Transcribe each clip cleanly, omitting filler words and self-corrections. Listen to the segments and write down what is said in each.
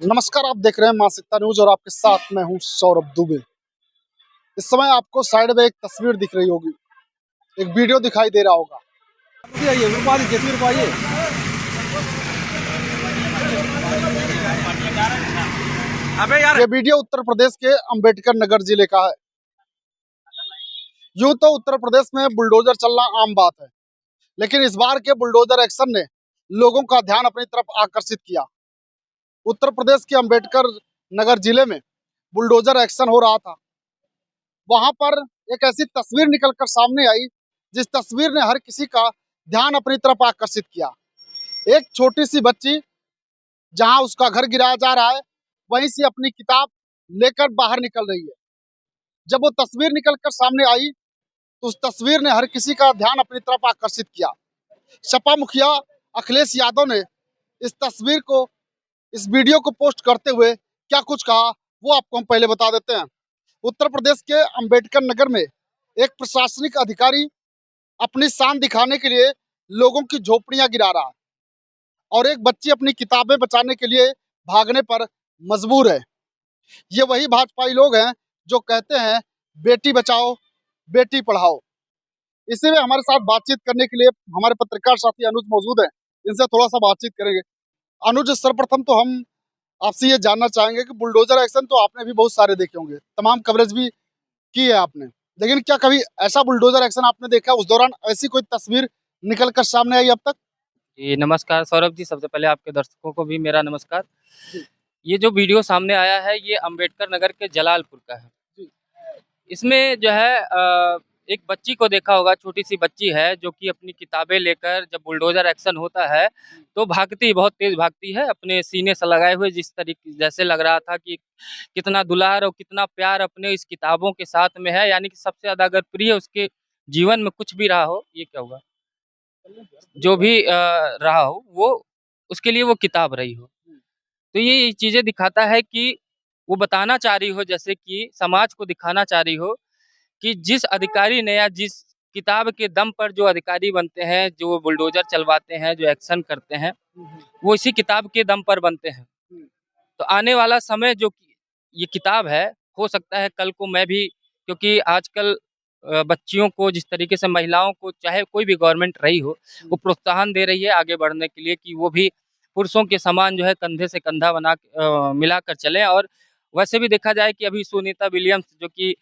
नमस्कार, आप देख रहे हैं मासिकता न्यूज और आपके साथ मैं हूं सौरभ दुबे। इस समय आपको साइड में एक तस्वीर दिख रही होगी, एक वीडियो दिखाई दे रहा होगा। ये वीडियो उत्तर प्रदेश के अंबेडकर नगर जिले का है। यूं तो उत्तर प्रदेश में बुलडोजर चलना आम बात है, लेकिन इस बार के बुलडोजर एक्शन ने लोगों का ध्यान अपनी तरफ आकर्षित किया। उत्तर प्रदेश के अंबेडकर नगर जिले में बुलडोजर एक्शन हो रहा था। वहां पर एक ऐसी तस्वीर निकलकर सामने आई, जिस तस्वीर ने हर किसी का ध्यान अपनी तरफ आकर्षित किया। एक छोटी सी बच्ची जहां उसका घर गिराया जा रहा है, वहीं से अपनी किताब लेकर बाहर निकल रही है। जब वो तस्वीर निकलकर सामने आई तो उस तस्वीर ने हर किसी का ध्यान अपनी तरफ आकर्षित किया। सपा मुखिया अखिलेश यादव ने इस तस्वीर को, इस वीडियो को पोस्ट करते हुए क्या कुछ कहा, वो आपको हम पहले बता देते हैं। उत्तर प्रदेश के अंबेडकर नगर में एक प्रशासनिक अधिकारी अपनी शान दिखाने के लिए लोगों की झोपड़ियां गिरा रहा है और एक बच्ची अपनी किताबें बचाने के लिए भागने पर मजबूर है। ये वही भाजपाई लोग हैं जो कहते हैं बेटी बचाओ बेटी पढ़ाओ। इसी में हमारे साथ बातचीत करने के लिए हमारे पत्रकार साथी अनुज मौजूद हैं। इनसे थोड़ा सा बातचीत करेंगे। अनुज, सर्वप्रथम तो हम आपसे ये जानना चाहेंगे कि बुलडोजर एक्शन तो आपने भी बहुत सारे देखे होंगे, तमाम कवरेज भी की है आपने, लेकिन क्या कभी ऐसा बुलडोजर एक्शन आपने देखा, उस दौरान ऐसी कोई तस्वीर निकल कर सामने आई अब तक? जी नमस्कार सौरभ जी, सबसे पहले आपके दर्शकों को भी मेरा नमस्कार। ये जो वीडियो सामने आया है ये अंबेडकर नगर के जलालपुर का है। इसमें जो है एक बच्ची को देखा होगा, छोटी सी बच्ची है जो कि अपनी किताबें लेकर जब बुलडोजर एक्शन होता है तो भागती, बहुत तेज भागती है अपने सीने से लगाए हुए, जिस तरीके जैसे लग रहा था कि कितना दुलार और कितना प्यार अपने इस किताबों के साथ में है। यानी कि सबसे ज्यादा अगर प्रिय उसके जीवन में कुछ भी रहा हो, ये क्या हुआ, जो भी रहा हो वो उसके लिए वो किताब रही हो। तो ये चीजें दिखाता है कि वो बताना चाह रही हो, जैसे कि समाज को दिखाना चाह रही हो कि जिस अधिकारी ने या जिस किताब के दम पर जो अधिकारी बनते हैं, जो बुलडोजर चलवाते हैं, जो एक्शन करते हैं, वो इसी किताब के दम पर बनते हैं। तो आने वाला समय जो ये किताब है, हो सकता है कल को मैं भी, क्योंकि आजकल बच्चियों को जिस तरीके से, महिलाओं को, चाहे कोई भी गवर्नमेंट रही हो, वो प्रोत्साहन दे रही है आगे बढ़ने के लिए कि वो भी पुरुषों के समान जो है कंधे से कंधा मिलाकर चलें। और वैसे भी देखा जाए कि अभी सुनीता विलियम्स जो कि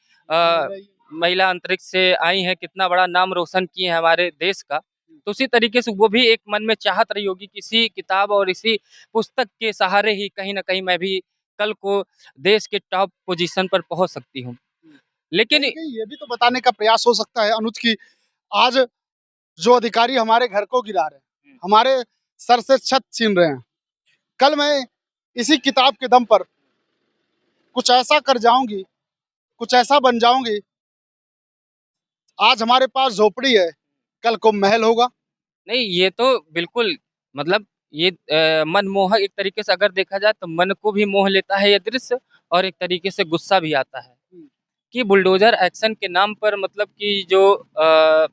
महिला अंतरिक्ष से आई हैं, कितना बड़ा नाम रोशन किए हैं हमारे देश का। तो उसी तरीके से वो भी एक मन में चाहत रही होगी कि इसी किताब और इसी पुस्तक के सहारे ही कहीं ना कहीं मैं भी कल को देश के टॉप पोजीशन पर पहुंच सकती हूँ। लेकिन ये भी तो बताने का प्रयास हो सकता है अनुज की आज जो अधिकारी हमारे घर को गिरा रहे हैं, हमारे सर से छत छीन रहे हैं, कल मैं इसी किताब के दम पर कुछ ऐसा कर जाऊंगी, कुछ ऐसा बन जाऊंगी। आज हमारे पास झोपड़ी है, कल को महल होगा। नहीं, ये तो बिल्कुल, मतलब ये मनमोहक एक तरीके से अगर देखा जाए तो मन को भी मोह लेता है ये दृश्य, और एक तरीके से गुस्सा भी आता है कि बुलडोजर एक्शन के नाम पर, मतलब कि जो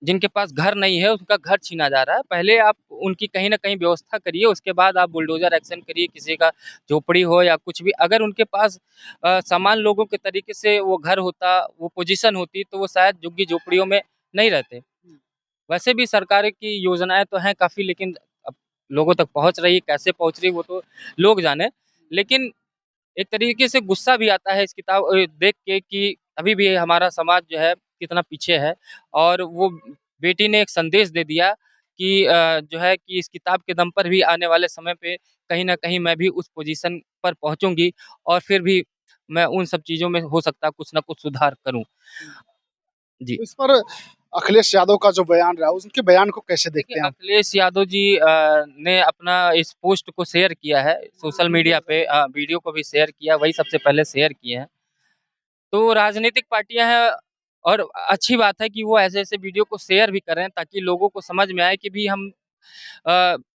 जिनके पास घर नहीं है उनका घर छीना जा रहा है। पहले आप उनकी कहीं ना कहीं व्यवस्था करिए, उसके बाद आप बुलडोजर एक्शन करिए। किसी का झोपड़ी हो या कुछ भी, अगर उनके पास समान लोगों के तरीके से वो घर होता, वो पोजीशन होती, तो वो शायद झुग्गी झोपड़ियों में नहीं रहते। वैसे भी सरकार की योजनाएं तो हैं काफ़ी, लेकिन अब लोगों तक पहुंच रही, कैसे पहुंच रही वो तो लोग जाने। लेकिन एक तरीके से गुस्सा भी आता है इस किताब देख के कि अभी भी हमारा समाज जो है कितना पीछे है। और वो बेटी ने एक संदेश दे दिया कि जो है कि इस किताब के दम पर भी आने वाले समय पे कहीं ना कहीं मैं भी उस पोजीशन पर पहुंचूंगी, और फिर भी मैं उन सब चीज़ों में हो सकता है कुछ ना कुछ सुधार करूं। जी इस पर अखिलेश यादव का जो बयान रहा, उनके बयान को कैसे देखिए, देखते हैं आप? अखिलेश यादव जी ने अपना इस पोस्ट को शेयर किया है सोशल मीडिया पे, वीडियो को भी शेयर किया, वही सबसे पहले शेयर किए हैं। तो राजनीतिक पार्टियां हैं, और अच्छी बात है कि वो ऐसे ऐसे वीडियो को शेयर भी करें ताकि लोगों को समझ में आए कि भी हम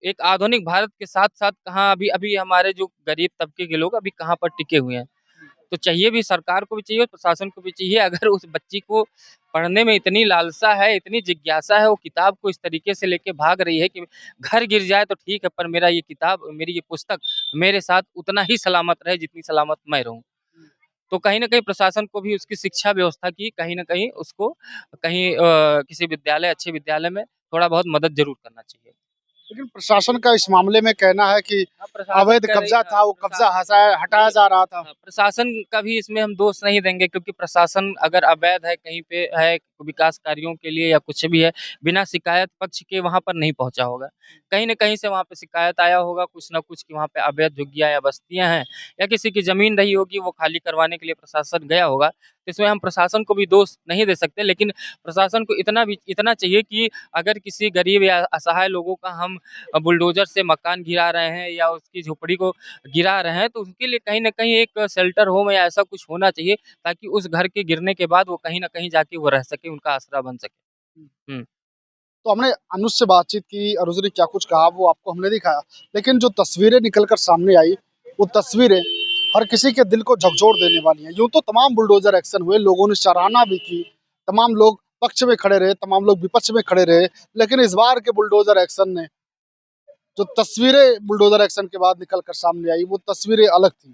एक आधुनिक भारत के साथ साथ कहाँ अभी अभी हमारे जो गरीब तबके के लोग अभी कहाँ पर टिके हुए हैं। तो चाहिए भी, सरकार को भी चाहिए और प्रशासन को भी चाहिए, अगर उस बच्ची को पढ़ने में इतनी लालसा है, इतनी जिज्ञासा है, वो किताब को इस तरीके से लेके भाग रही है कि घर गिर जाए तो ठीक है, पर मेरा ये किताब, मेरी ये पुस्तक मेरे साथ उतना ही सलामत रहे जितनी सलामत मैं रहूँ। तो कहीं न कहीं प्रशासन को भी उसकी शिक्षा व्यवस्था की कहीं न कहीं उसको कहीं किसी विद्यालय, अच्छे विद्यालय में थोड़ा बहुत मदद ज़रूर करना चाहिए। लेकिन प्रशासन का इस मामले में कहना है कि हाँ, प्रशासन अवैध कर रही कब्जा था, वो कब्जा हटाया जा रहा था। हाँ, प्रशासन का भी इसमें हम दोष नहीं देंगे, क्योंकि प्रशासन अगर अवैध है, कहीं पे है, विकास कार्यों के लिए या कुछ भी है, बिना शिकायत पक्ष के वहाँ पर नहीं पहुँचा होगा। कहीं न कहीं से वहाँ पे शिकायत आया होगा, कुछ न कुछ कि वहाँ पे अवैध झुग्गियाँ या बस्तियाँ हैं, या किसी की ज़मीन रही होगी, वो खाली करवाने के लिए प्रशासन गया होगा। तो इसमें हम प्रशासन को भी दोष नहीं दे सकते, लेकिन प्रशासन को इतना चाहिए कि अगर किसी गरीब या असहाय लोगों का हम बुलडोज़र से मकान गिरा रहे हैं या उसकी झोपड़ी को गिरा रहे हैं, तो उसके लिए कहीं न कहीं एक शेल्टर होम या ऐसा कुछ होना चाहिए, ताकि उस घर के गिरने के बाद वो कहीं न कहीं जाके वो रह सके, उनका आसरा बन सके। हुँ। तो हमने अनुज से बातचीत की, अनुज ने क्या कुछ कहा वो आपको हमने दिखाया। लेकिन जो तस्वीरें निकल कर सामने आई, वो तस्वीरें हर किसी के दिल को झकझोर देने वाली हैं। यूँ तो तमाम बुलडोज़र एक्शन हुए, लोगों ने सराहना भी की, तमाम लोग पक्ष में खड़े रहे, तमाम लोग विपक्ष में खड़े रहे। लेकिन इस बार के बुलडोज़र एक्शन ने जो तस्वीरें बुलडोज़र एक्शन के बाद निकल कर सामने आई, वो तस्वीरें अलग थी।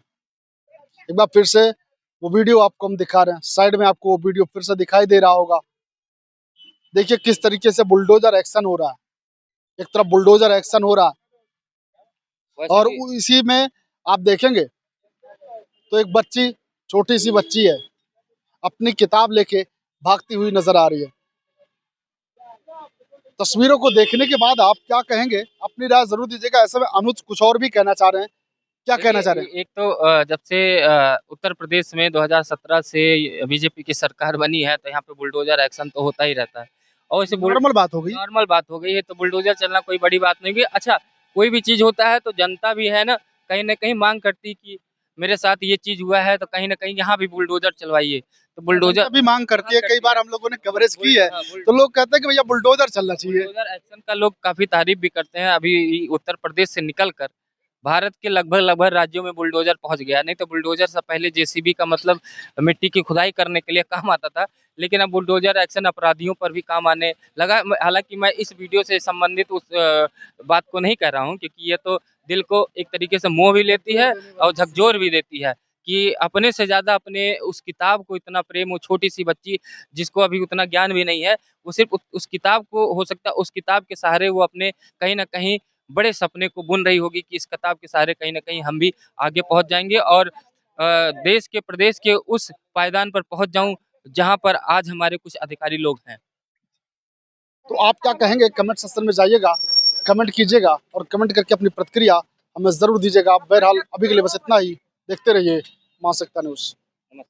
एक बार फिर से वो वीडियो आपको हम दिखा रहे हैं। साइड में आपको वो वीडियो फिर से दिखाई दे रहा होगा। देखिए किस तरीके से बुलडोज़र एक्शन हो रहा है। एक तरफ बुलडोज़र एक्शन हो रहा है वैसे और भी इसी में आप देखेंगे तो एक बच्ची, छोटी सी बच्ची है, अपनी किताब लेके भागती हुई नजर आ रही है। तस्वीरों को देखने के बाद आप क्या कहेंगे, अपनी राय जरूर दीजिएगा। ऐसे में अनुज कुछ और भी कहना चाह रहे हैं, क्या कहना चाह रहे हैं? देखिए, एक तो जब से उत्तर प्रदेश में 2017 से बीजेपी की सरकार बनी है, तो यहाँ पे बुलडोज़र एक्शन तो होता ही रहता है। और इसे बुल नॉर्मल बात हो गई। नॉर्मल बात हो गई है, तो बुलडोज़र चलना कोई बड़ी बात नहीं हुई। अच्छा, कोई भी चीज़ होता है तो जनता भी है ना, कहीं न कहीं माँग करती है कि मेरे साथ ये चीज़ हुआ है, तो कहीं न कहीं यहाँ भी बुलडोज़र चलवाइए। तो बुलडोज़र जनता भी मांग करती माँग है, कई करती बार है। हम लोगों ने कवरेज की है, हाँ, तो लोग कहते हैं कि भैया बुलडोजर चलना चाहिए। बुलडोज़र एक्शन का लोग काफ़ी तारीफ़ भी करते हैं। अभी उत्तर प्रदेश से निकल कर भारत के लगभग-लगभग राज्यों में बुलडोज़र पहुँच गया। नहीं तो बुलडोज़र से पहले जेसीबी का मतलब मिट्टी की खुदाई करने के लिए काम आता था। लेकिन अब बुलडोज़र एक्शन अपराधियों पर भी काम आने लगा। हालाँकि मैं इस वीडियो से संबंधित उस बात को नहीं कह रहा हूँ, क्योंकि ये तो दिल को एक तरीके से मोह भी लेती है और झकझोर भी देती है कि अपने से ज़्यादा अपने उस किताब को इतना प्रेम, वो छोटी-सी बच्ची जिसको अभी उतना ज्ञान भी नहीं है, वो सिर्फ़ उस किताब को, हो सकता है उस किताब के सहारे वो अपने कहीं न कहीं बड़े सपने को बुन रही होगी कि इस किताब के सहारे कहीं न कहीं हम भी आगे पहुँच जाएँगे और देश के, प्रदेश के उस पायदान पर पहुँच जाऊँ, जहाँ पर आज हमारे कुछ अधिकारी लोग हैं। तो आप क्या कहेंगे, कमेंट सेक्शन में जाइएगा, कमेंट कीजिएगा और कमेंट करके अपनी प्रतिक्रिया हमें ज़रूर दीजिएगा। बहरहाल अभी के लिए बस इतना ही। देखते रहिए मास एकता न्यूज़।